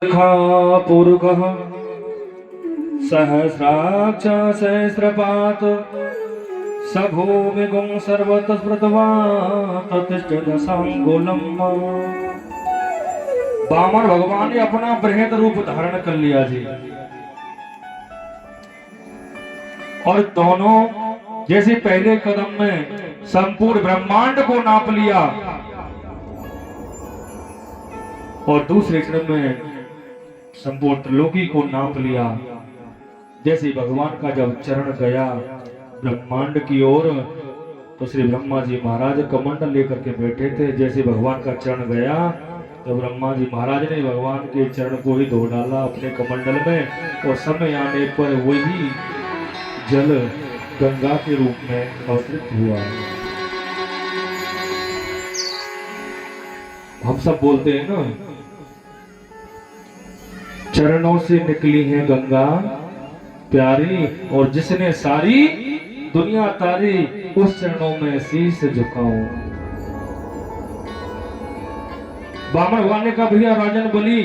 पुरुषः सहस्राक्ष सहस्रपात स भूमिगुं सर्वतः स्मृत्वा ततिष्ठदशांगुलम्। वामन भगवान ने अपना बृहद रूप धारण कर लिया जी, और दोनों जैसे पहले कदम में संपूर्ण ब्रह्मांड को नाप लिया और दूसरे क्षण में संपूर्ण त्रिलोकी को नाप लिया। जैसे भगवान का जब चरण गया ब्रह्मांड की ओर, तो श्री ब्रह्मा जी महाराज कमंडल लेकर के बैठे थे। जैसे भगवान का चरण गया तो ब्रह्मा जी महाराज ने भगवान के चरण को ही धो डाला अपने कमंडल में, और समय आने पर वही जल गंगा के रूप में अवतरित हुआ। हम सब बोलते हैं ना, चरणों से निकली है गंगा प्यारी, और जिसने सारी दुनिया तारी उस चरणों में शीश झुकाऊं। वामन भगवान ने कहा भैया राजन बलि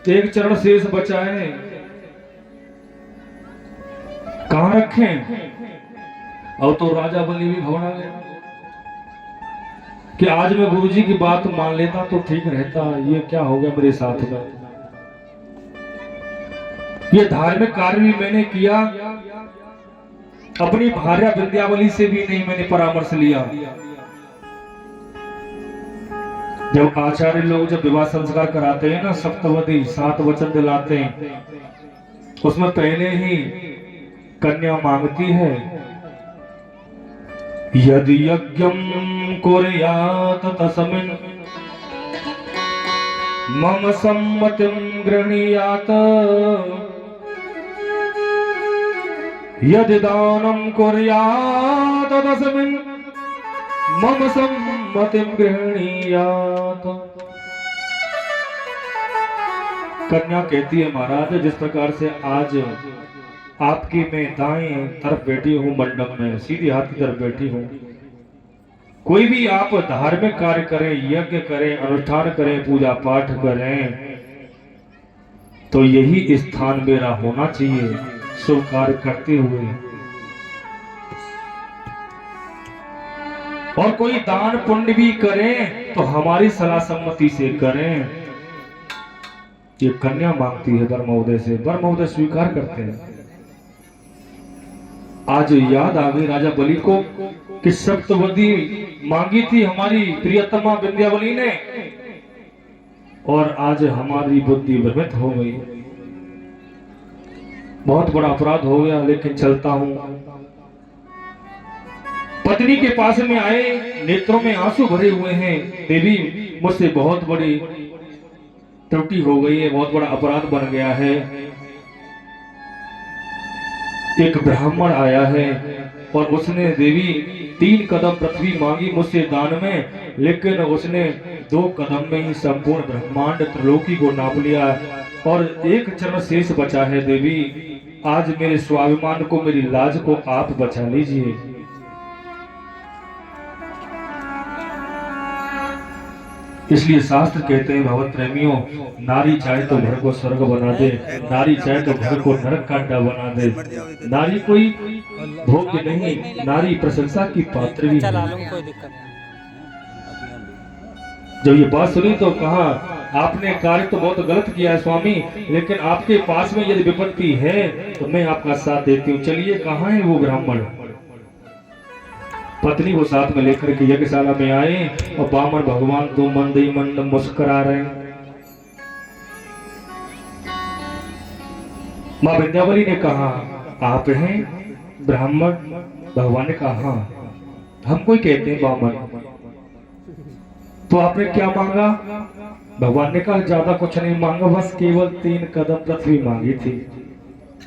एक चरण शेष बचा है, कहां रखें? और तो राजा बलि भी घबरा गया कि आज मैं गुरुजी की बात मान लेता तो ठीक रहता, ये क्या हो गया मेरे साथ में। ये धार्मिक कार्य भी मैंने किया, अपनी भार्या विंध्यावली से भी नहीं मैंने परामर्श लिया। जब आचार्य लोग जब विवाह संस्कार कराते हैं ना, सप्तवती 7 वचन दिलाते हैं, उसमें पहले ही कन्या मांगती है, यदि यज्ञम कुर्यात तस्मिन् मम सम्मतिं गृह्णीयात, यदि दानं कुर्यात तस्मिन् मम सम्मतिं गृह्णीयात। कन्या कहती है महाराज, जिस प्रकार से आज आपकी मैं दाएं तरफ बैठी हूं मंडप में, सीधी हाथ की तरफ बैठी हूं, कोई भी आप धार्मिक कार्य करें, यज्ञ करें, अनुष्ठान करें, पूजा पाठ करें, तो यही स्थान मेरा होना चाहिए शुभ कार्य करते हुए। और कोई दान पुण्य भी करें तो हमारी सलाह सम्मति से करें। ये कन्या मांगती है वर महोदय से, वर महोदय स्वीकार करते हैं। आज याद आ गई राजा बलि को कि सप्तवती मांगी थी हमारी प्रियतमा विंध्यावली ने, और आज हमारी बुद्धि भ्रमित हो गई। बहुत बड़ा अपराध हो गया, लेकिन चलता हूं। पत्नी के पास में आए, नेत्रों में आंसू भरे हुए हैं, देवी मुझसे बहुत बड़ी त्रुटि हो गई है, बहुत बड़ा अपराध बन गया है। एक ब्राह्मण आया है और उसने देवी 3 कदम पृथ्वी मांगी मुझसे दान में, लेकिन उसने 2 कदम में ही संपूर्ण ब्रह्मांड त्रिलोकी को नाप लिया, और एक चरण शेष बचा है। देवी आज मेरे स्वाभिमान को, मेरी लाज को आप बचा लीजिए। इसलिए शास्त्र कहते हैं भगवत प्रेमियों, नारी चाहे तो घर को स्वर्ग बना दे, नारी चाहे तो घर को नरक कांटा बना दे। नारी कोई भोग्य नहीं, नारी प्रशंसा की पात्र भी है। जब ये बात सुनी तो कहा, आपने कार्य तो बहुत गलत किया है स्वामी, लेकिन आपके पास में यदि विपत्ति है तो मैं आपका साथ देती हूँ। चलिए कहाँ है वो ब्राह्मण? पत्नी को साथ में लेकर के यज्ञशाला में आए, और वामन भगवान तो मंद ही मंद मुस्कुरा रहे हैं। मां विंध्यावली ने कहा, आप हैं ब्राह्मण? भगवान ने कहा हाँ, हमको ही कहते हैं वामन। तो आपने क्या मांगा? भगवान ने कहा ज्यादा कुछ नहीं मांगा, बस केवल 3 कदम पृथ्वी मांगी थी।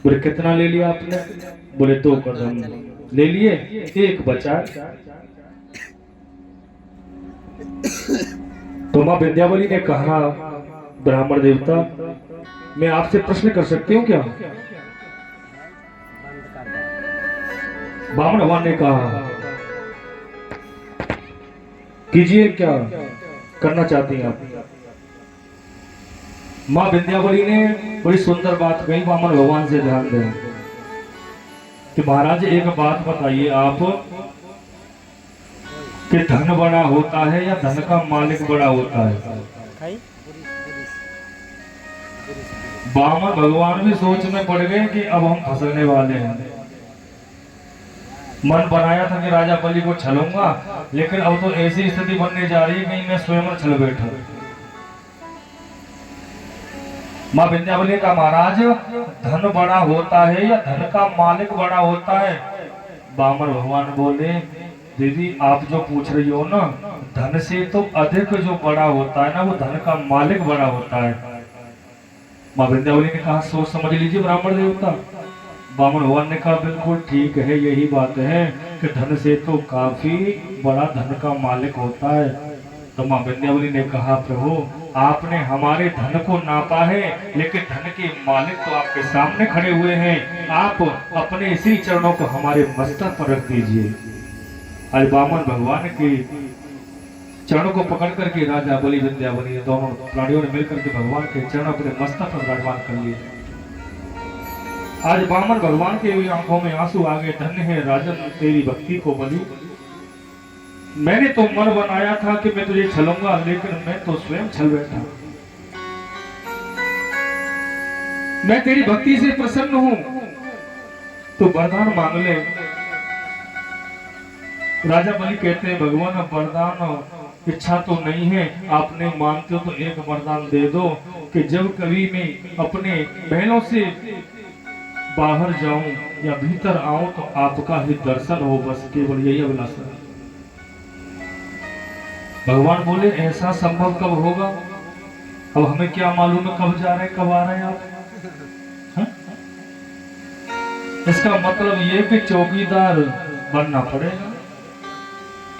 बोले कितना ले लिया आपने? बोले 2 कदम ले लिए, 1 बचा। तो मां विंध्यावली ने कहा, ब्राह्मण देवता मैं आपसे प्रश्न कर सकती हूँ क्या? वामन भगवान ने कहा कीजिए, क्या करना चाहती हैं आप? माँ विंध्यावली ने बड़ी सुंदर बात कही, वामन भगवान से ध्यान दें कि महाराज एक बात बताइए आप कि धन बड़ा होता है या धन का मालिक बड़ा होता है? वामन भगवान भी सोच में पड़ गए कि अब हम फंसने वाले हैं। मन बनाया था कि राजा बलि को छलूंगा, लेकिन अब तो ऐसी स्थिति बनने जा रही है कि मैं स्वयं छल बैठा। माँ विंध्यावली का महाराज धन बड़ा होता है या धन का मालिक बड़ा होता है? वामन भगवान बोले, दीदी आप जो पूछ रही हो ना, धन से तो अधिक जो बड़ा होता है ना, वो धन का मालिक बड़ा होता है। माँ विंध्यावली ने कहा, सोच समझ लीजिए ब्राह्मण देवता। वामन भगवान ने कहा, बिल्कुल ठीक है, यही बात है कि धन से तो काफी बड़ा धन का मालिक होता है। तो माँ विंध्यावली ने कहा, प्रभु आपने हमारे धन को नापा है, लेकिन धन के मालिक तो आपके सामने खड़े हुए हैं। आप अपने इसी चरणों को हमारे मस्तक पर रख दीजिए। आज वामन भगवान के चरणों को पकड़ करके राजा बलि विंध्यावली दोनों प्राणियों ने मिलकर के भगवान के चरण अपने मस्तक पर विराजमान कर लिए। आज वामन भगवान के आंखों में आंसू आ गए। धन्य है राजन तेरी भक्ति को बलि, मैंने तो मन बनाया था कि मैं तुझे छलूंगा, लेकिन मैं तो स्वयं छल बैठा। मैं तेरी भक्ति से प्रसन्न हूं, तो वरदान मांग ले। राजा बलि कहते हैं, भगवान अब वरदान इच्छा तो नहीं है, आपने मानते हो तो एक वरदान दे दो कि जब कभी मैं अपने बहनों से बाहर जाऊं या भीतर आऊं तो आपका ही दर्शन हो, बस केवल यही अभिलाषा। भगवान बोले, ऐसा संभव कब होगा? अब हमें क्या मालूम है कब जा रहे हैं कब आ रहे हैं आप? हा? इसका मतलब ये कि चौकीदार बनना पड़ेगा,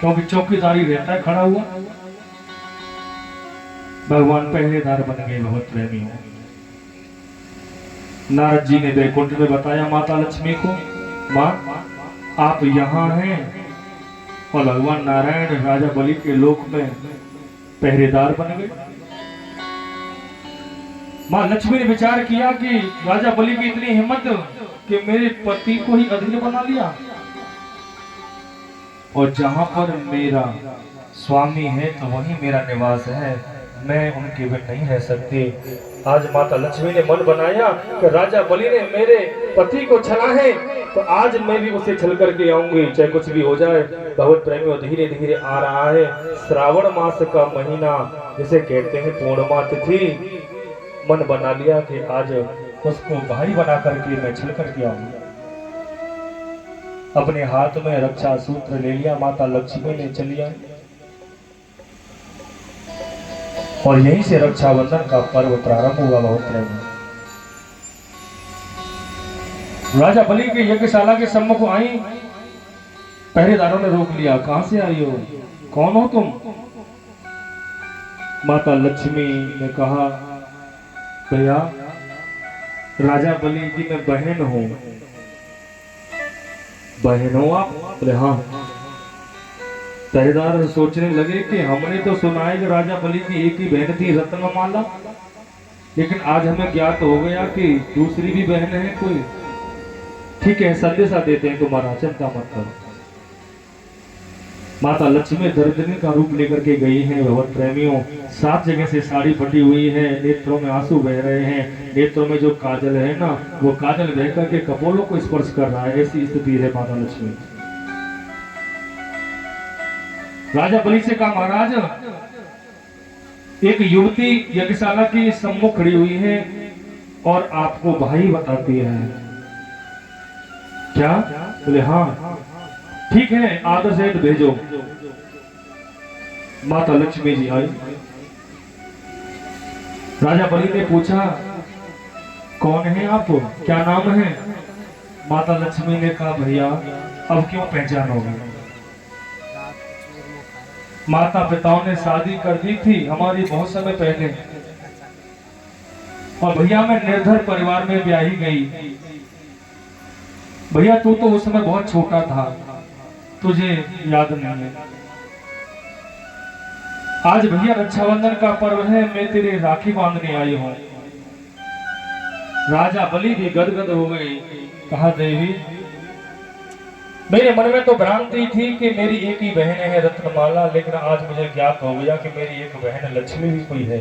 क्योंकि चौकीदारी रहता है खड़ा हुआ। भगवान पहरेदार बन गए भगवत प्रेमियों। नारद जी ने वैकुंठ में बताया माता लक्ष्मी को, माँ आप यहाँ हैं, और भगवान नारायण राजा बलि के लोक में पहरेदार बन गए। माँ लक्ष्मी ने विचार किया कि राजा बलि की इतनी हिम्मत कि मेरे पति को ही अधीन बना लिया, और जहां पर मेरा स्वामी है तो वहीं मेरा निवास है, मैं उनके बिन नहीं रह सकती। आज माता लक्ष्मी ने मन बनाया कि राजा बलि ने मेरे पति को छला है, तो आज मैं भी उसे छल करके आऊंगी, चाहे कुछ भी हो जाए। भगवत प्रेमियों, धीरे धीरे आ रहा है श्रावण मास का महीना, जिसे कहते हैं पूर्णिमा तिथि। मन बना लिया कि आज उसको भाई बना करके मैं छल करके आऊंगा। अपने हाथ में रक्षा सूत्र ले लिया, माता लक्ष्मी ने चलिया, और यहीं से रक्षाबंधन का पर्व प्रारंभ हुआ। बहुत प्रेम, राजा बलि के यज्ञशाला के सम्मुख आई, पहरेदारों ने रोक लिया, कहां से आई हो, कौन हो तुम? माता लक्ष्मी ने कहा, भैया राजा बलि की मैं बहन हूं। बहन हो आप? बोले हाँ। पहरेदार सोचने लगे कि हमने तो सुना है कि राजा बलि की एक ही बहन थी रत्नमाला, लेकिन आज हमें ज्ञात हो गया कि दूसरी भी बहन है कोई। ठीक है, संदेशा देते हैं तुम्हारा, चिंता मत करो। माता लक्ष्मी दर्दनी का रूप लेकर के गई हैं। भगवत प्रेमियों, 7 जगह से साड़ी फटी हुई है, नेत्रों में आंसू बह रहे हैं, नेत्रों में जो काजल है ना, वो काजल बह करके कपोलों को स्पर्श कर रहा है, ऐसी स्थिति है माता लक्ष्मी। राजा बलि से कहा, महाराज एक युवती यज्ञशाला की सम्मुख खड़ी हुई है और आपको भाई बताती है। क्या? बोले हाँ। ठीक है, आदर से भेजो। माता लक्ष्मी जी आई। राजा बलि ने पूछा, कौन है आप, क्या नाम है? माता लक्ष्मी ने कहा, भैया अब क्यों पहचानोगे? माता पिताओं ने शादी कर दी थी हमारी बहुत समय पहले, और भैया मैं निर्धन परिवार में ब्याही गई। भैया तू तो उस समय बहुत छोटा था, तुझे याद नहीं है। आज भैया रक्षाबंधन का पर्व है, मैं तेरे राखी बांधने आई हूं। राजा बलि भी गदगद हो गए। कहा देवी, मेरे मन में तो भ्रांति थी कि मेरी एक ही बहन है रत्नमाला, लेकिन आज मुझे ज्ञात हो गया कि मेरी एक बहन लक्ष्मी भी कोई है।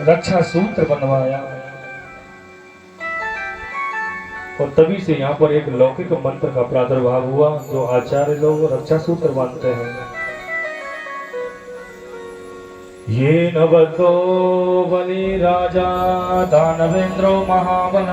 रक्षा सूत्र बनवाया और तभी से यहाँ पर एक लौकिक मंत्र का प्रादुर्भाव हुआ जो आचार्य लोग रक्षा सूत्र मानते हैं। ये नवतो बलि राजा दानवेंद्रो महाबल